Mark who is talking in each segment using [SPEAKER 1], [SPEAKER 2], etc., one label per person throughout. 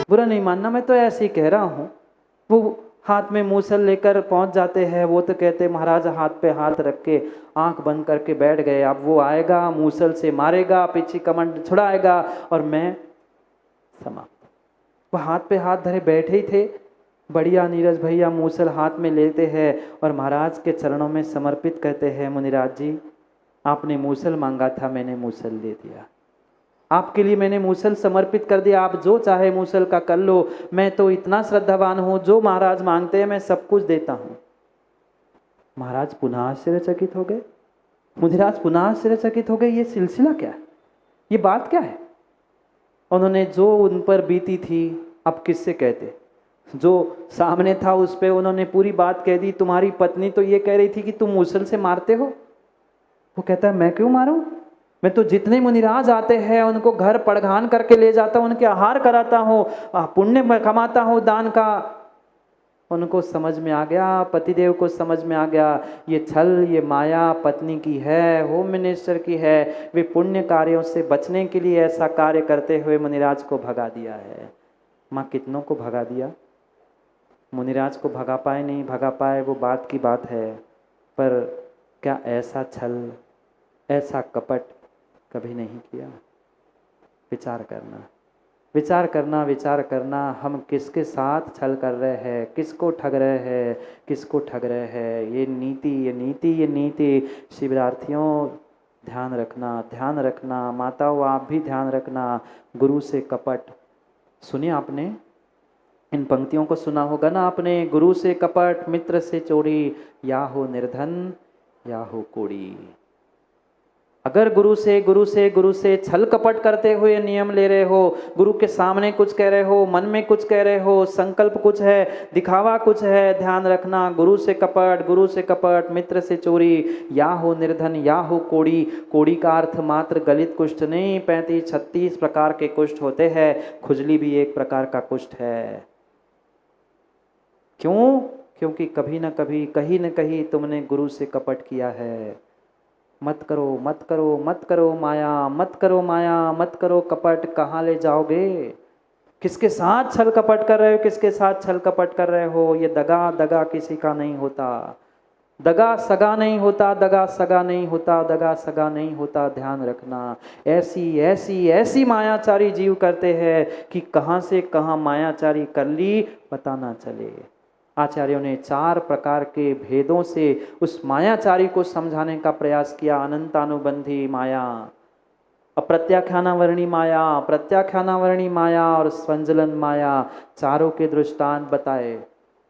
[SPEAKER 1] बुरा नहीं मानना, मैं तो ऐसे ही कह रहा हूँ। वो हाथ में मूसल लेकर पहुंच जाते हैं, वो तो कहते महाराज हाथ पे हाथ रख के आंख बंद करके बैठ गए, अब वो आएगा मूसल से मारेगा, पीछे कमंड छुड़ाएगा और मैं समाप्त। वो हाथ पे हाथ धरे बैठे ही थे। बढ़िया नीरज भैया मूसल हाथ में लेते हैं और महाराज के चरणों में समर्पित कहते हैं, मुनिराज जी आपने मूसल मांगा था, मैंने मूसल दे दिया, आपके लिए मैंने मूसल समर्पित कर दिया, आप जो चाहे मूसल का कर लो, मैं तो इतना श्रद्धावान हूं, जो महाराज मांगते हैं मैं सब कुछ देता हूं। महाराज पुनः आश्चर्यचकित हो गए, मुनिराज पुनः आश्चर्यचकित हो गए, ये सिलसिला क्या है, ये बात क्या है। उन्होंने जो उन पर बीती थी अब किससे कहते, जो सामने था उस पे उन्होंने पूरी बात कह दी। तुम्हारी पत्नी तो ये कह रही थी कि तुम मूसल से मारते हो। वो कहता है मैं क्यों मारूं, मैं तो जितने मुनिराज आते हैं उनको घर पड़घान करके ले जाता हूं, उनके आहार कराता हूं, पुण्य कमाता हूं दान का। उनको समझ में आ गया, पतिदेव को समझ में आ गया, ये छल ये माया पत्नी की है, होम मिनिस्टर की है, वे पुण्य कार्यों से बचने के लिए ऐसा कार्य करते हुए मुनिराज को भगा दिया है। माँ कितनों को भगा दिया, मुनिराज को भगा पाए नहीं भगा पाए वो बात की बात है, पर क्या ऐसा छल ऐसा कपट कभी नहीं किया। विचार करना विचार करना विचार करना, हम किसके साथ छल कर रहे हैं, किसको ठग रहे हैं, किसको ठग रहे हैं। ये नीति ये नीति ये नीति। शिवरार्थियों ध्यान रखना ध्यान रखना, माताओं आप भी ध्यान रखना। गुरु से कपट, सुनिए आपने इन पंक्तियों को सुना होगा ना आपने, गुरु से कपट मित्र से चोरी, या हो निर्धन या हो कोड़ी। अगर गुरु से छल कपट करते हुए नियम ले रहे हो, गुरु के सामने कुछ कह रहे हो, मन में कुछ कह रहे हो, संकल्प कुछ है, दिखावा कुछ है, ध्यान रखना गुरु से कपट मित्र से चोरी, या हो निर्धन या हो कोड़ी। कोड़ी का अर्थ मात्र गलित कुष्ठ नहीं, 35-36 प्रकार के कुष्ठ होते हैं, खुजली भी एक प्रकार का कुष्ठ है। क्यों? क्योंकि कभी न कभी कहीं न कहीं तुमने गुरु से कपट किया है। मत करो मत करो मत करो माया, मत करो माया, मत करो कपट। कहाँ ले जाओगे? किसके साथ छल कपट कर रहे हो, किसके साथ छल कपट कर रहे हो? ये दगा दगा किसी का नहीं होता, दगा सगा नहीं होता, दगा सगा नहीं होता, दगा सगा नहीं होता। ध्यान रखना, ऐसी ऐसी ऐसी मायाचारी जीव करते हैं कि कहाँ से कहाँ मायाचारी कर ली पता ना चले। आचार्यों ने 4 प्रकार के भेदों से उस मायाचारी को समझाने का प्रयास किया। अनंतानुबंधी माया, अप्रत्याख्यानावर्णी माया, प्रत्याख्यानावर्णी माया और स्वंजलन माया। चारों के दृष्टांत बताए।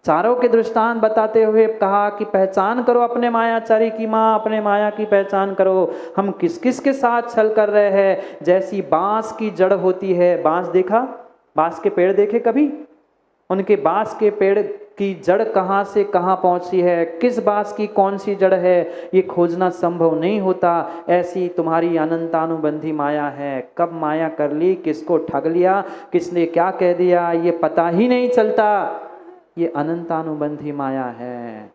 [SPEAKER 1] चारों के दृष्टांत बताते हुए कहा कि पहचान करो अपने मायाचारी की माँ, अपने माया की पहचान करो। हम किस किस के साथ छल कर रहे हैं। जैसी बांस की जड़ होती है, बांस देखा, बांस के पेड़ देखे कभी? उनके बांस के पेड़ की जड़ कहाँ से कहाँ पहुँची है, किस बांस की कौन सी जड़ है, ये खोजना संभव नहीं होता। ऐसी तुम्हारी अनंतानुबंधी माया है। कब माया कर ली, किसको ठग लिया, किसने क्या कह दिया, ये पता ही नहीं चलता। ये अनंतानुबंधी माया है,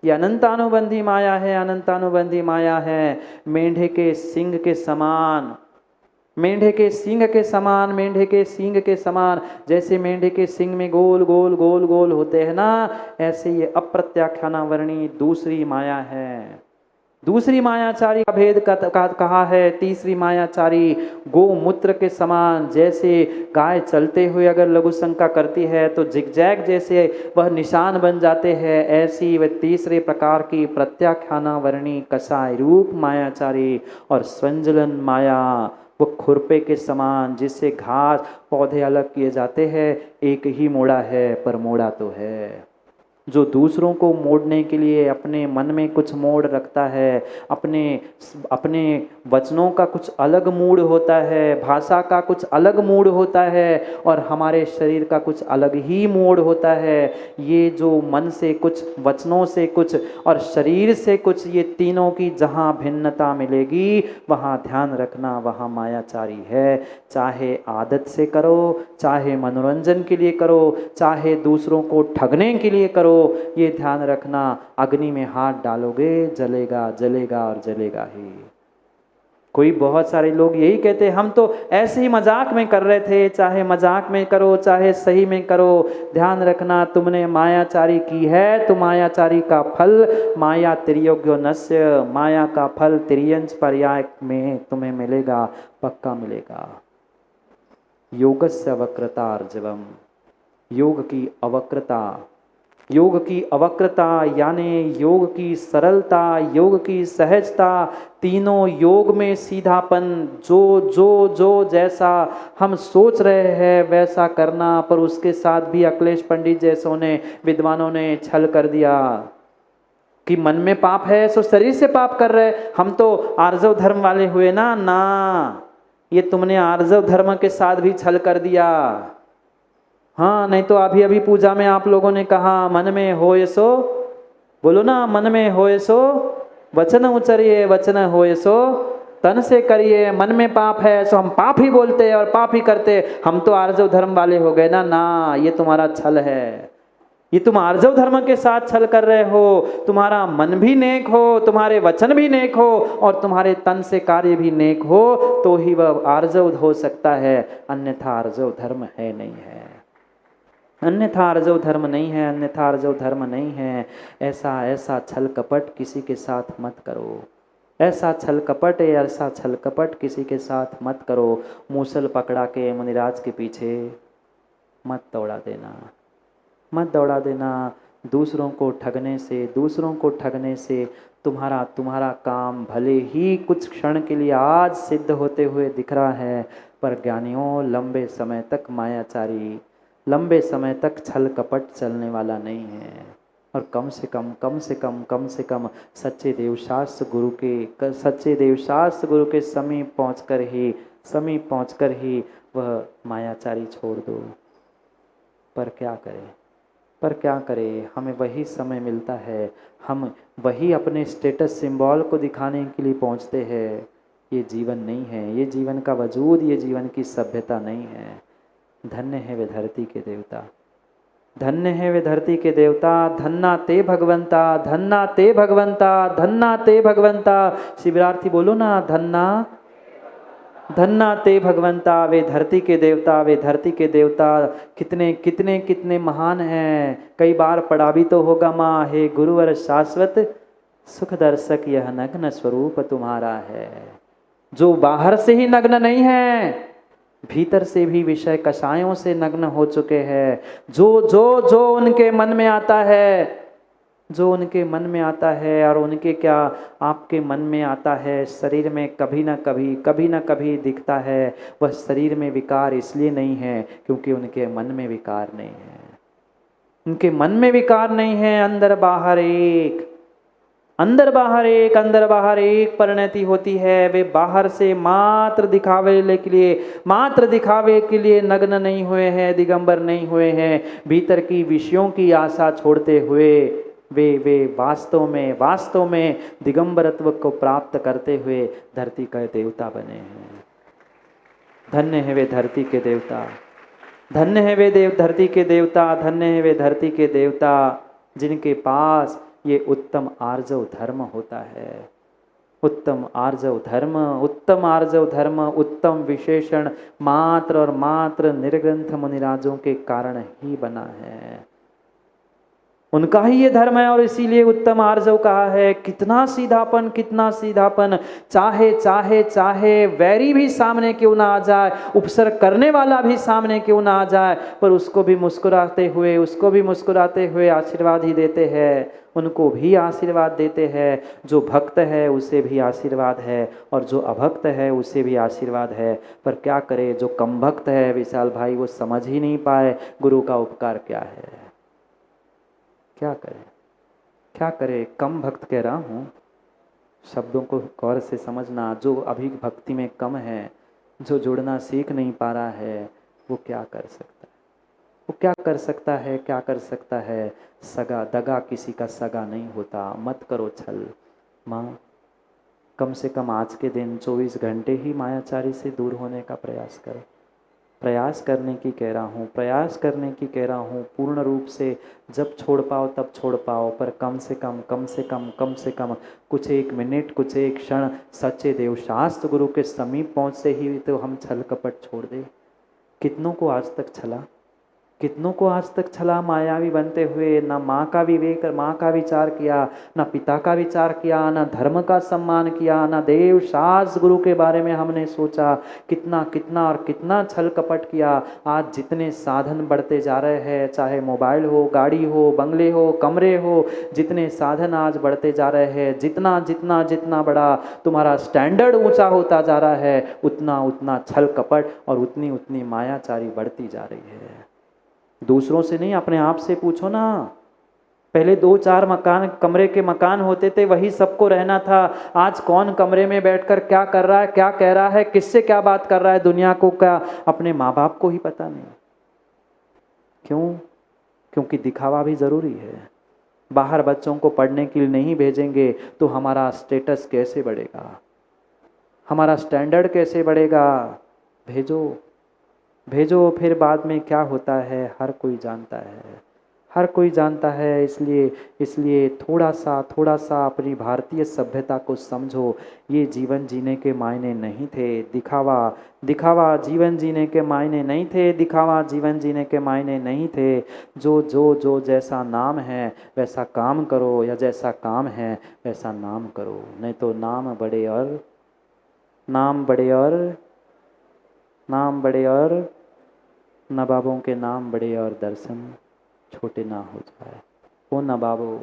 [SPEAKER 1] ये अनंतानुबंधी माया है, अनंतानुबंधी माया है। मेंढे के सींग के समान, मेंढे के सींग के समान, मेंढे के सींग के समान। जैसे मेंढे के सींग में गोल गोल गोल गोल होते हैं ना, ऐसे ये अप्रत्याख्यानावर्णी दूसरी माया है। दूसरी मायाचारी का भेद कहा है। तीसरी मायाचारी गोमूत्र के समान। जैसे गाय चलते हुए अगर लघु शंका करती है तो जिगजैग जैसे वह निशान बन जाते हैं, ऐसी वह तीसरे प्रकार की प्रत्याख्यानावर्णी कसाय रूप मायाचारी। और स्वंजलन माया वो खुरपे के समान, जिससे घास पौधे अलग किए जाते हैं। एक ही मोड़ा है पर मोड़ा तो है। जो दूसरों को मोड़ने के लिए अपने मन में कुछ मोड़ रखता है, अपने वचनों का कुछ अलग मूड होता है, भाषा का कुछ अलग मूड होता है, और हमारे शरीर का कुछ अलग ही मूड होता है। ये जो मन से कुछ, वचनों से कुछ और शरीर से कुछ, ये तीनों की जहाँ भिन्नता मिलेगी वहाँ ध्यान रखना वहाँ मायाचारी है। चाहे आदत से करो, चाहे मनोरंजन के लिए करो, चाहे दूसरों को ठगने के लिए करो, ये ध्यान रखना अग्नि में हाथ डालोगे जलेगा जलेगा और जलेगा ही। कोई बहुत सारे लोग यही कहते हम तो ऐसे ही मजाक में कर रहे थे, चाहे मजाक में करो चाहे सही में करो, ध्यान रखना तुमने मायाचारी की है तो मायाचारी का फल माया तिर्योग्यो नस्य, माया का फल तिर्यंच पर्याय में तुम्हें मिलेगा, पक्का मिलेगा। योगस्य वक्रता अर्जवम, योग की अवक्रता, योग की अवक्रता यानी योग की सरलता, योग की सहजता, तीनों योग में सीधापन, जो जो जो जैसा हम सोच रहे हैं वैसा करना। पर उसके साथ भी अखिलेश पंडित जैसों ने, विद्वानों ने छल कर दिया कि मन में पाप है सो शरीर से पाप कर रहे, हम तो आर्जव धर्म वाले हुए ना। ये तुमने आर्जव धर्म के साथ भी छल कर दिया। हाँ, नहीं तो अभी अभी पूजा में आप लोगों ने कहा मन में होए सो, बोलो ना, मन में होए सो वचन उचरिए, वचन होए सो तन से करिए। मन में पाप है सो हम पाप ही बोलते और पाप ही करते, हम तो आर्जव धर्म वाले हो गए ना। ये तुम्हारा छल है, ये तुम आर्जव धर्म के साथ छल कर रहे हो। तुम्हारा मन भी नेक हो, तुम्हारे वचन भी नेक हो और तुम्हारे तन से कार्य भी नेक हो तो ही वह आर्जव हो सकता है, अन्यथा आर्जव धर्म है नहीं है, अन्यथा आर्जव धर्म नहीं है, अन्यथा आर्जव धर्म नहीं है। ऐसा ऐसा छल कपट किसी के साथ मत करो, ऐसा छल कपट ऐसा छल कपट किसी के साथ मत करो। मूसल पकड़ा के मुनिराज के पीछे मत दौड़ा देना, मत दौड़ा देना। दूसरों को ठगने से, दूसरों को ठगने से तुम्हारा काम भले ही कुछ क्षण के लिए आज सिद्ध होते हुए दिख रहा है, पर ज्ञानियों लंबे समय तक मायाचारी, लंबे समय तक छल कपट चलने वाला नहीं है। और कम से कम सच्चे देवशास्त्र गुरु के समीप पहुंचकर ही वह मायाचारी छोड़ दो। पर क्या करें, हमें वही समय मिलता है, हम वही अपने स्टेटस सिंबल को दिखाने के लिए पहुंचते हैं। ये जीवन नहीं है, ये जीवन का वजूद, ये जीवन की सभ्यता नहीं है। धन्य है वे धरती के देवता, धन्य है वे धरती के देवता। धन्ना ते भगवंता, धन्ना ते भगवंता, धन्ना ते भगवंता। शिवरार्थी बोलो ना, धन्ना ते भगवंता। वे धरती के देवता, वे धरती के देवता कितने कितने कितने महान हैं। कई बार पढ़ा भी तो होगा माँ, हे गुरुवर शाश्वत सुख दर्शक यह नग्न स्वरूप तुम्हारा है। जो बाहर से ही नग्न नहीं है, भीतर से भी विषय कषायों से नग्न हो चुके हैं। जो उनके मन में आता है, जो उनके मन में आता है, और उनके क्या आपके मन में आता है, शरीर में कभी ना कभी दिखता है। वह शरीर में विकार इसलिए नहीं है क्योंकि उनके मन में विकार नहीं है, उनके मन में विकार नहीं है। अंदर बाहर एक, अंदर बाहर एक परिणति होती है। वे बाहर से मात्र दिखावे के लिए नग्न नहीं हुए हैं, दिगंबर नहीं हुए हैं। भीतर की विषयों की आशा छोड़ते हुए वे वास्तव में दिगंबरत्व को प्राप्त करते हुए धरती का देवता बने हैं। धन्य है वे धरती के देवता, धन्य है वे धरती के देवता, धन्य है वे धरती के देवता जिनके पास ये उत्तम आर्जव धर्म होता है। उत्तम आर्जव धर्म, उत्तम विशेषण मात्र और मात्र निर्ग्रंथ मुनिराजों के कारण ही बना है। उनका ही ये धर्म है और इसीलिए उत्तम आर्जव कहा है। कितना सीधापन, चाहे वैरी भी सामने क्यों ना आ जाए, उपसर्ग करने वाला भी सामने क्यों ना आ जाए, पर उसको भी मुस्कुराते हुए आशीर्वाद ही देते हैं, उनको भी आशीर्वाद देते हैं। जो भक्त है उसे भी आशीर्वाद है और जो अभक्त है उसे भी आशीर्वाद है। पर क्या करे, जो कम भक्त है विशाल भाई, वो समझ ही नहीं पाए गुरु का उपकार क्या है। क्या करे, कम भक्त कह रहा हूँ, शब्दों को गौर से समझना। जो अभी भक्ति में कम है, जो जुड़ना सीख नहीं पा रहा है, वो क्या कर सकता है। सगा दगा किसी का सगा नहीं होता। मत करो छल माँ, कम से कम आज के दिन 24 घंटे ही मायाचारी से दूर होने का प्रयास करो। प्रयास करने की कह रहा हूँ, प्रयास करने की कह रहा हूँ। पूर्ण रूप से जब छोड़ पाओ तब छोड़ पाओ, पर कम से कम कम से कम कम से कम कुछ एक मिनट, कुछ एक क्षण सच्चे देव शास्त्र गुरु के समीप पहुँच से ही तो हम छल कपट छोड़ दे। कितनों को आज तक छला, कितनों को आज तक छला मायावी बनते हुए, ना माँ का विवेक, माँ का विचार किया, ना पिता का विचार किया, ना धर्म का सम्मान किया, ना देव शास्त्र गुरु के बारे में हमने सोचा। कितना कितना और कितना छल कपट किया। आज जितने साधन बढ़ते जा रहे हैं, चाहे मोबाइल हो, गाड़ी हो, बंगले हो, कमरे हो, जितने साधन आज बढ़ते जा रहे हैं, जितना जितना जितना बड़ा तुम्हारा स्टैंडर्ड ऊंचा होता जा रहा है, उतना उतना छल कपट और उतनी उतनी मायाचारी बढ़ती जा रही है। दूसरों से नहीं, अपने आप से पूछो ना। पहले 2-4 मकान, कमरे के मकान होते थे, वही सबको रहना था। आज कौन कमरे में बैठकर क्या कर रहा है, क्या कह रहा है, किससे क्या बात कर रहा है, दुनिया को क्या, अपने माँ बाप को ही पता नहीं। क्यों? क्योंकि दिखावा भी जरूरी है। बाहर बच्चों को पढ़ने के लिए नहीं भेजेंगे तो हमारा स्टेटस कैसे बढ़ेगा, हमारा स्टैंडर्ड कैसे बढ़ेगा। भेजो भेजो, फिर बाद में क्या होता है हर कोई जानता है, हर कोई जानता है। इसलिए थोड़ा सा अपनी भारतीय सभ्यता को समझो। ये जीवन जीने के मायने नहीं थे, दिखावा दिखावा जीवन जीने के मायने नहीं थे, दिखावा जीवन जीने के मायने नहीं थे। जो जो जो जैसा नाम है वैसा काम करो, या जैसा काम है वैसा नाम करो, नहीं तो नाम बड़े और नाम बड़े और नाम बड़े और नवाबों के नाम बड़े और दर्शन छोटे ना हो जाए। ओ नवाबो,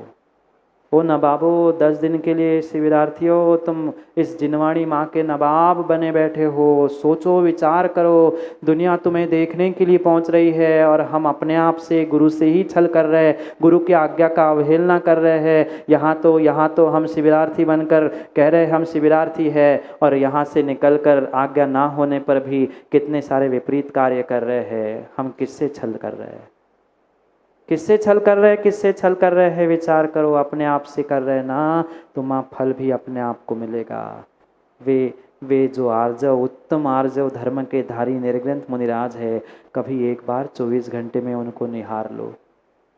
[SPEAKER 1] ओ नवाबो, 10 दिन के लिए शिविरार्थियों तुम इस जिनवाणी माँ के नवाब बने बैठे हो। सोचो, विचार करो, दुनिया तुम्हें देखने के लिए पहुँच रही है और हम अपने आप से गुरु से ही छल कर रहे हैं, गुरु की आज्ञा का अवहेलना कर रहे हैं। यहाँ तो हम शिविरार्थी बनकर कह रहे हम शिविरार्थी है, और यहाँ से निकल कर आज्ञा ना होने पर भी कितने सारे विपरीत कार्य कर रहे हैं। हम किससे छल कर रहे हैं, किससे छल कर रहे हैं, किससे छल कर रहे हैं? विचार करो, अपने आप से कर रहे ना तो माँ फल भी अपने आप को मिलेगा। वे जो आर्जव, उत्तम आर्जव धर्म के धारी निर्ग्रंथ मुनिराज है, कभी एक बार 24 घंटे में उनको निहार लो,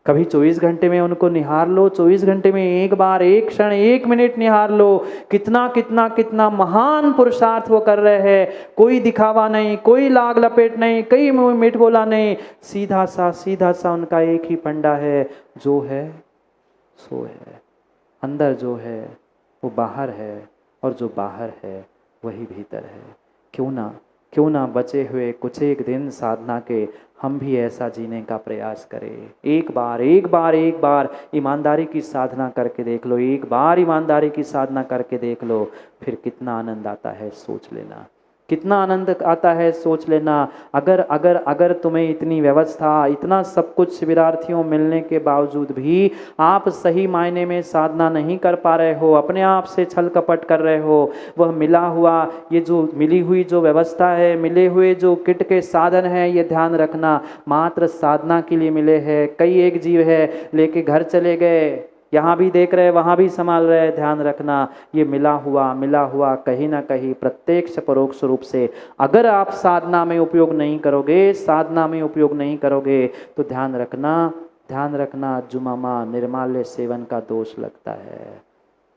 [SPEAKER 1] कभी 24 घंटे में उनको निहार लो, 24 घंटे में एक बार, एक क्षण, एक मिनट निहार लो। कितना कितना कितना महान पुरुषार्थ वो कर रहे हैं। कोई दिखावा नहीं, कोई लाग लपेट नहीं, कई मिठ बोला नहीं, सीधा सा उनका एक ही फंडा है, जो है सो है। अंदर जो है वो बाहर है, और जो बाहर है वही भीतर है। क्यों ना बचे हुए कुछ एक दिन साधना के हम भी ऐसा जीने का प्रयास करें। एक बार ईमानदारी की साधना करके देख लो, एक बार ईमानदारी की साधना करके देख लो, फिर कितना आनंद आता है सोच लेना, कितना आनंद आता है सोच लेना। अगर अगर अगर तुम्हें इतनी व्यवस्था, इतना सब कुछ शिविरार्थियों मिलने के बावजूद भी आप सही मायने में साधना नहीं कर पा रहे हो, अपने आप से छल कपट कर रहे हो, वह मिला हुआ, ये जो मिली हुई जो व्यवस्था है, मिले हुए जो किट के साधन है, ये ध्यान रखना मात्र साधना के लिए मिले हैं। कई एक जीव है लेके घर चले गए, यहाँ भी देख रहे, वहाँ भी संभाल रहे, ध्यान रखना ये मिला हुआ कहीं ना कहीं प्रत्यक्ष परोक्ष रूप से अगर आप साधना में उपयोग नहीं करोगे, साधना में उपयोग नहीं करोगे, तो ध्यान रखना जुमामा निर्माल्य सेवन का दोष लगता है।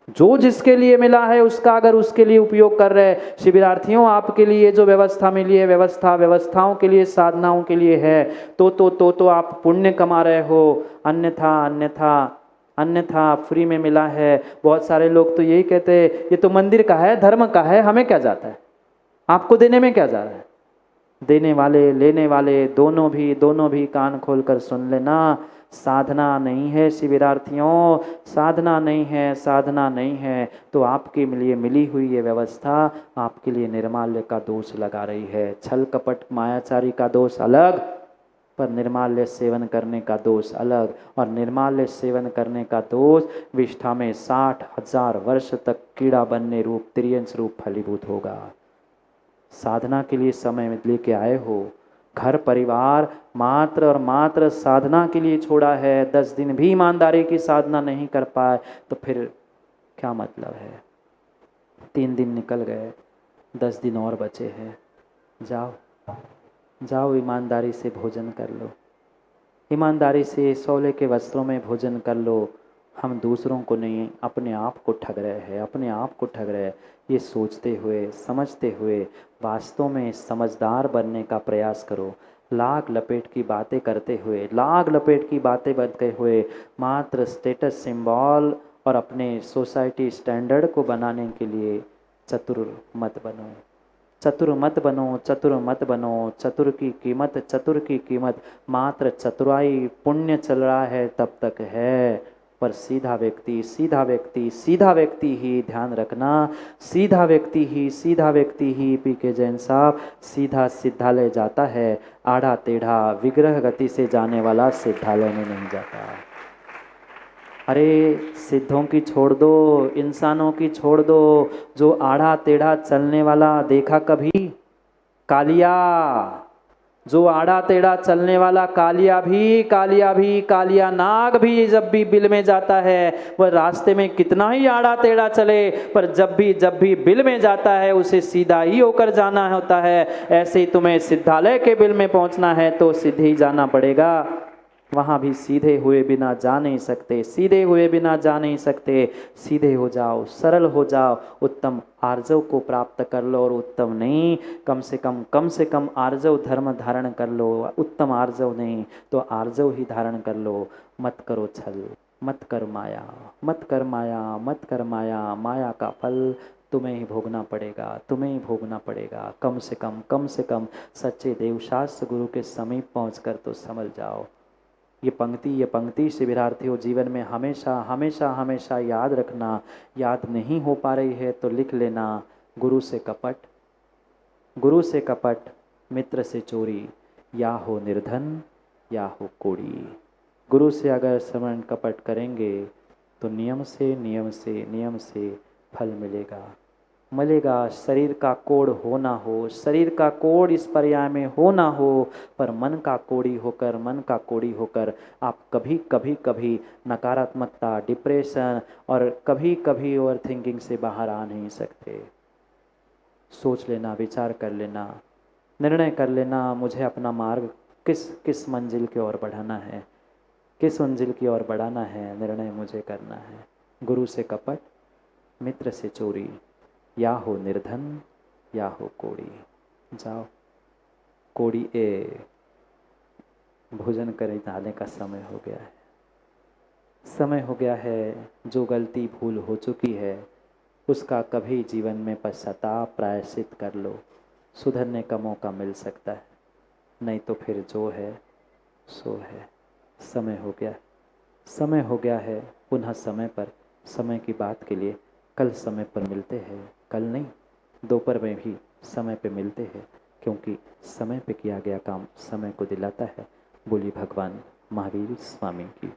[SPEAKER 1] जो जिसके लिए मिला है उसका अगर उसके लिए उपयोग कर रहे, शिविरार्थियों आपके लिए जो व्यवस्था मिली है, व्यवस्थाओं के लिए, साधनाओं के लिए है, तो आप पुण्य कमा रहे हो। अन्यथा फ्री में मिला है। बहुत सारे लोग तो यही कहते हैं ये तो मंदिर का है, धर्म का है, हमें क्या जाता है, आपको देने में क्या जा रहा है। देने वाले लेने वाले दोनों भी कान खोलकर सुन लेना। साधना नहीं है शिविरार्थियों, साधना नहीं है तो आपके लिए मिली हुई ये व्यवस्था आपके लिए निर्माल्य का दोष लगा रही है। छल कपट मायाचारी का दोष अलग, पर निर्माल्य सेवन करने का दोष अलग। और निर्माल्य सेवन करने का दोष विष्ठा में 60,000 वर्ष तक कीड़ा बनने रूप त्रियंश रूप फलीभूत होगा। साधना के लिए समय लेके आए हो, घर परिवार मात्र और मात्र साधना के लिए छोड़ा है, 10 दिन भी ईमानदारी की साधना नहीं कर पाए तो फिर क्या मतलब है। 3 दिन निकल गए, 10 दिन और बचे हैं, जाओ जाओ ईमानदारी से भोजन कर लो, ईमानदारी से सोले के वस्त्रों में भोजन कर लो। हम दूसरों को नहीं, अपने आप को ठग रहे हैं, अपने आप को ठग रहे हैं। ये सोचते हुए समझते हुए वास्तव में समझदार बनने का प्रयास करो। लाग लपेट की बातें करते हुए, लाग लपेट की बातें बनते हुए मात्र स्टेटस सिंबल और अपने सोसाइटी स्टैंडर्ड को बनाने के लिए चतुर मत बनो, चतुर मत बनो, चतुर मत बनो। चतुर की कीमत, चतुर की कीमत मात्र चतुराई पुण्य चल रहा है तब तक है, पर सीधा व्यक्ति, सीधा व्यक्ति, सीधा व्यक्ति ही, ध्यान रखना, सीधा व्यक्ति ही, सीधा व्यक्ति ही पी के जैन साहब सीधा सिद्धालय जाता है। आड़ा टेढ़ा विग्रह गति से जाने वाला सिद्धालय में नहीं जाता। अरे सिद्धों की छोड़ दो, इंसानों की छोड़ दो, जो आड़ा टेढ़ा चलने वाला देखा कभी? कालिया, जो आड़ा टेढ़ा चलने वाला कालिया भी, कालिया भी, कालिया नाग भी जब भी बिल में जाता है, वह रास्ते में कितना ही आड़ा टेढ़ा चले, पर जब भी बिल में जाता है उसे सीधा ही होकर जाना होता है। ऐसे ही तुम्हें सिद्धालय के बिल में पहुंचना है तो सीधे ही जाना पड़ेगा। वहाँ भी सीधे हुए बिना जा नहीं सकते, सीधे हुए बिना जा नहीं सकते। सीधे हो जाओ, सरल हो जाओ, उत्तम आर्जव को प्राप्त कर लो। और उत्तम नहीं, कम से कम आर्जव धर्म धारण कर लो। उत्तम आर्जव नहीं तो आर्जव ही धारण कर लो। मत करो छल, मत कर माया, मत कर माया, मत कर माया। माया का फल तुम्हें ही भोगना पड़ेगा, तुम्हें ही भोगना पड़ेगा। कम से कम सच्चे देवशास्त्र गुरु के समीप पहुंचकर तो समझ जाओ। ये पंक्ति शिविरार्थियों जीवन में हमेशा हमेशा हमेशा याद रखना। याद नहीं हो पा रही है तो लिख लेना। गुरु से कपट, गुरु से कपट, मित्र से चोरी, या हो निर्धन या हो कोड़ी। गुरु से अगर श्रवण कपट करेंगे तो नियम से फल मिलेगा। शरीर का कोड़ हो ना हो, शरीर का कोड़ इस पर्याय में हो ना हो, पर मन का कोड़ी होकर आप कभी नकारात्मकता, डिप्रेशन और कभी ओवर थिंकिंग से बाहर आ नहीं सकते। सोच लेना, विचार कर लेना, निर्णय कर लेना, मुझे अपना मार्ग किस मंजिल की ओर बढ़ाना है, किस मंजिल की ओर बढ़ाना है, निर्णय मुझे करना है। गुरु से कपट, मित्र से चोरी, या हो निर्धन या हो कोड़ी। जाओ कोड़ी भोजन करे जाने का समय हो गया है, समय हो गया है। जो गलती भूल हो चुकी है उसका कभी जीवन में पश्चाताप प्रायश्चित कर लो, सुधरने का मौका मिल सकता है। नहीं तो फिर जो है सो है। समय हो गया है। पुनः समय की बात के लिए कल समय पर मिलते हैं। कल नहीं, दोपहर में भी समय पे मिलते हैं, क्योंकि समय पे किया गया काम समय को दिलाता है। बोली भगवान महावीर स्वामी की।